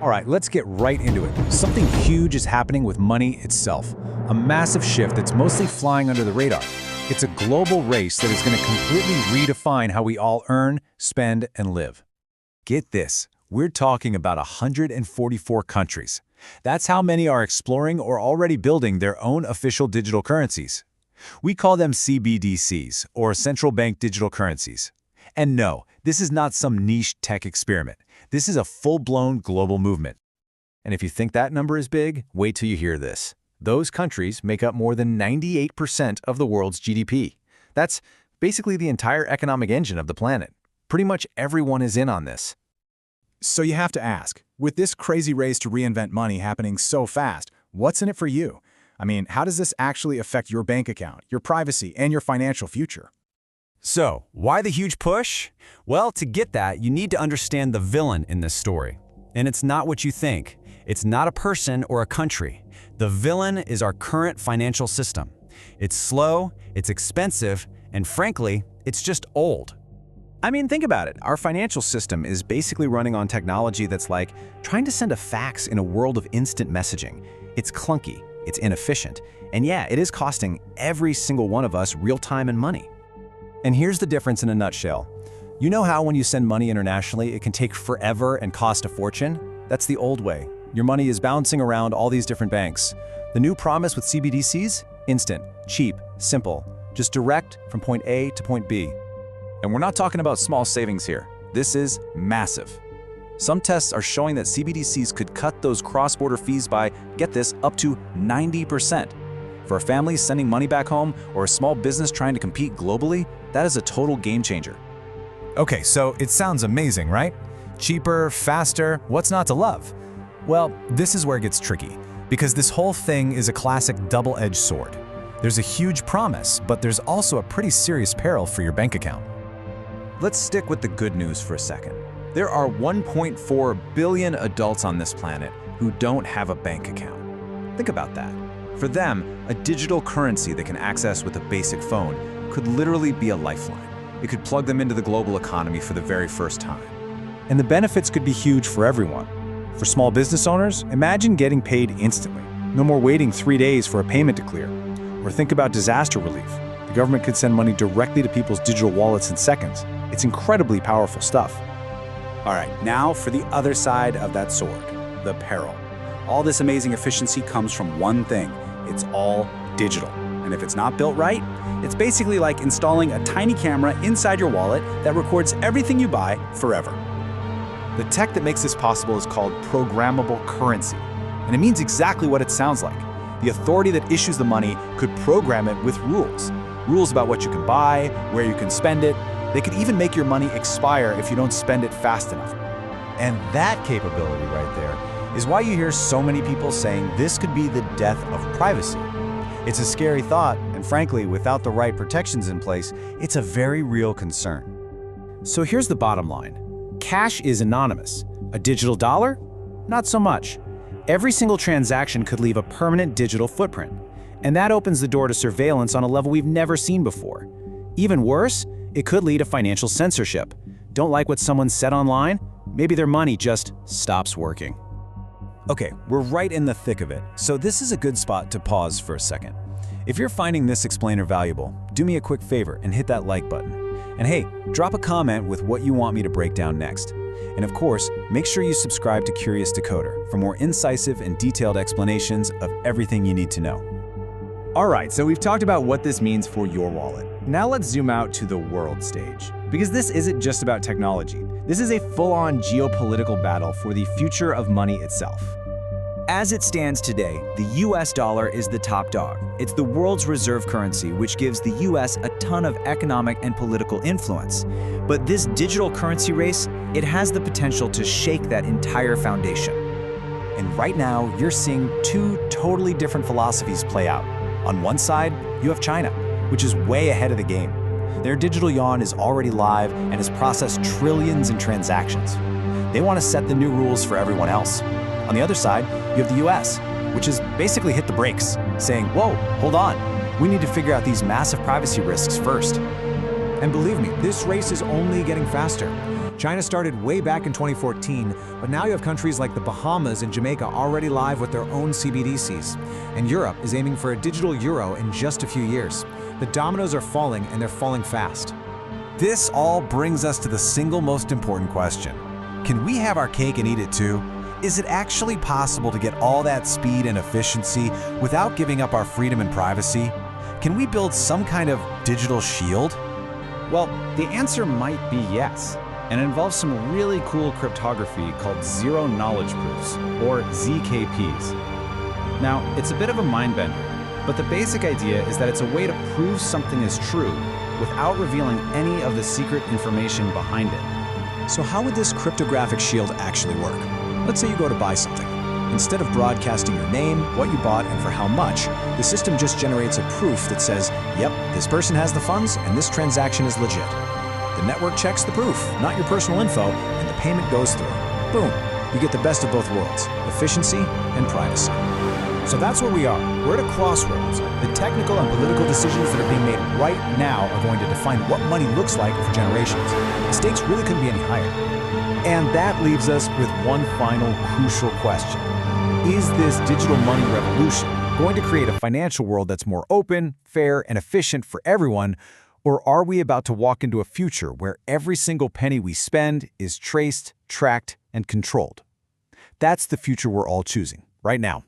All right, let's get right into it. Something huge is happening with money itself. A massive shift that's mostly flying under the radar. It's a global race that is going to completely redefine how we all earn, spend, and live. Get this, we're talking about 144 countries. That's how many are exploring or already building their own official digital currencies. We call them CBDCs, or Central Bank Digital Currencies. And no, this is not some niche tech experiment. This is a full-blown global movement. And if you think that number is big, wait till you hear this. Those countries make up more than 98% of the world's GDP. That's basically the entire economic engine of the planet. Pretty much everyone is in on this. So you have to ask, with this crazy race to reinvent money happening so fast, what's in it for you? I mean, how does this actually affect your bank account, your privacy, and your financial future? So, why the huge push? Well, to get that, you need to understand the villain in this story. And it's not what you think. It's not a person or a country. The villain is our current financial system. It's slow, it's expensive, and frankly, it's just old. I mean, think about it. Our financial system is basically running on technology that's like trying to send a fax in a world of instant messaging. It's clunky, it's inefficient, and yeah, it is costing every single one of us real time and money. And here's the difference in a nutshell. You know how when you send money internationally, it can take forever and cost a fortune? That's the old way. Your money is bouncing around all these different banks. The new promise with CBDCs? Instant, cheap, simple. Just direct from point A to point B. And we're not talking about small savings here. This is massive. Some tests are showing that CBDCs could cut those cross-border fees by, get this, up to 90%. For a family sending money back home or a small business trying to compete globally, that is a total game changer. Okay, so it sounds amazing, right? Cheaper, faster, what's not to love? Well, this is where it gets tricky, because this whole thing is a classic double-edged sword. There's a huge promise, but there's also a pretty serious peril for your bank account. Let's stick with the good news for a second. There are 1.4 billion adults on this planet who don't have a bank account. Think about that. For them, a digital currency they can access with a basic phone could literally be a lifeline. It could plug them into the global economy for the very first time. And the benefits could be huge for everyone. For small business owners, imagine getting paid instantly. No more waiting 3 days for a payment to clear. Or think about disaster relief. The government could send money directly to people's digital wallets in seconds. It's incredibly powerful stuff. All right, now for the other side of that sword, the peril. All this amazing efficiency comes from one thing. It's all digital. And if it's not built right, it's basically like installing a tiny camera inside your wallet that records everything you buy forever. The tech that makes this possible is called programmable currency. And it means exactly what it sounds like. The authority that issues the money could program it with rules. Rules about what you can buy, where you can spend it. They could even make your money expire if you don't spend it fast enough. And that capability right there is why you hear so many people saying this could be the death of privacy. It's a scary thought, and frankly, without the right protections in place, it's a very real concern. So here's the bottom line. Cash is anonymous. A digital dollar? Not so much. Every single transaction could leave a permanent digital footprint. And that opens the door to surveillance on a level we've never seen before. Even worse, it could lead to financial censorship. Don't like what someone said online? Maybe their money just stops working. Okay, we're right in the thick of it, so this is a good spot to pause for a second. If you're finding this explainer valuable, do me a quick favor and hit that like button. And hey, drop a comment with what you want me to break down next. And of course, make sure you subscribe to Curious Decoder for more incisive and detailed explanations of everything you need to know. All right, so we've talked about what this means for your wallet. Now let's zoom out to the world stage. Because this isn't just about technology. This is a full-on geopolitical battle for the future of money itself. As it stands today, the US dollar is the top dog. It's the world's reserve currency, which gives the US a ton of economic and political influence. But this digital currency race, it has the potential to shake that entire foundation. And right now, you're seeing two totally different philosophies play out. On one side, you have China, which is way ahead of the game. Their digital yuan is already live and has processed trillions in transactions. They want to set the new rules for everyone else. On the other side, you have the US, which has basically hit the brakes, saying, whoa, hold on, we need to figure out these massive privacy risks first. And believe me, this race is only getting faster. China started way back in 2014, but now you have countries like the Bahamas and Jamaica already live with their own CBDCs. And Europe is aiming for a digital euro in just a few years. The dominoes are falling, and they're falling fast. This all brings us to the single most important question. Can we have our cake and eat it too? Is it actually possible to get all that speed and efficiency without giving up our freedom and privacy? Can we build some kind of digital shield? Well, the answer might be yes, and it involves some really cool cryptography called zero-knowledge proofs, or ZKPs. Now, it's a bit of a mind-bender, but the basic idea is that it's a way to prove something is true without revealing any of the secret information behind it. So how would this cryptographic shield actually work? Let's say you go to buy something. Instead of broadcasting your name, what you bought, and for how much, the system just generates a proof that says, yep, this person has the funds and this transaction is legit. The network checks the proof, not your personal info, and the payment goes through. Boom! You get the best of both worlds, efficiency and privacy. So that's where we are. We're at a crossroads. The technical and political decisions that are being made right now are going to define what money looks like for generations. The stakes really couldn't be any higher. And that leaves us with one final crucial question. Is this digital money revolution going to create a financial world that's more open, fair, and efficient for everyone, or are we about to walk into a future where every single penny we spend is traced, tracked, and controlled? That's the future we're all choosing right now.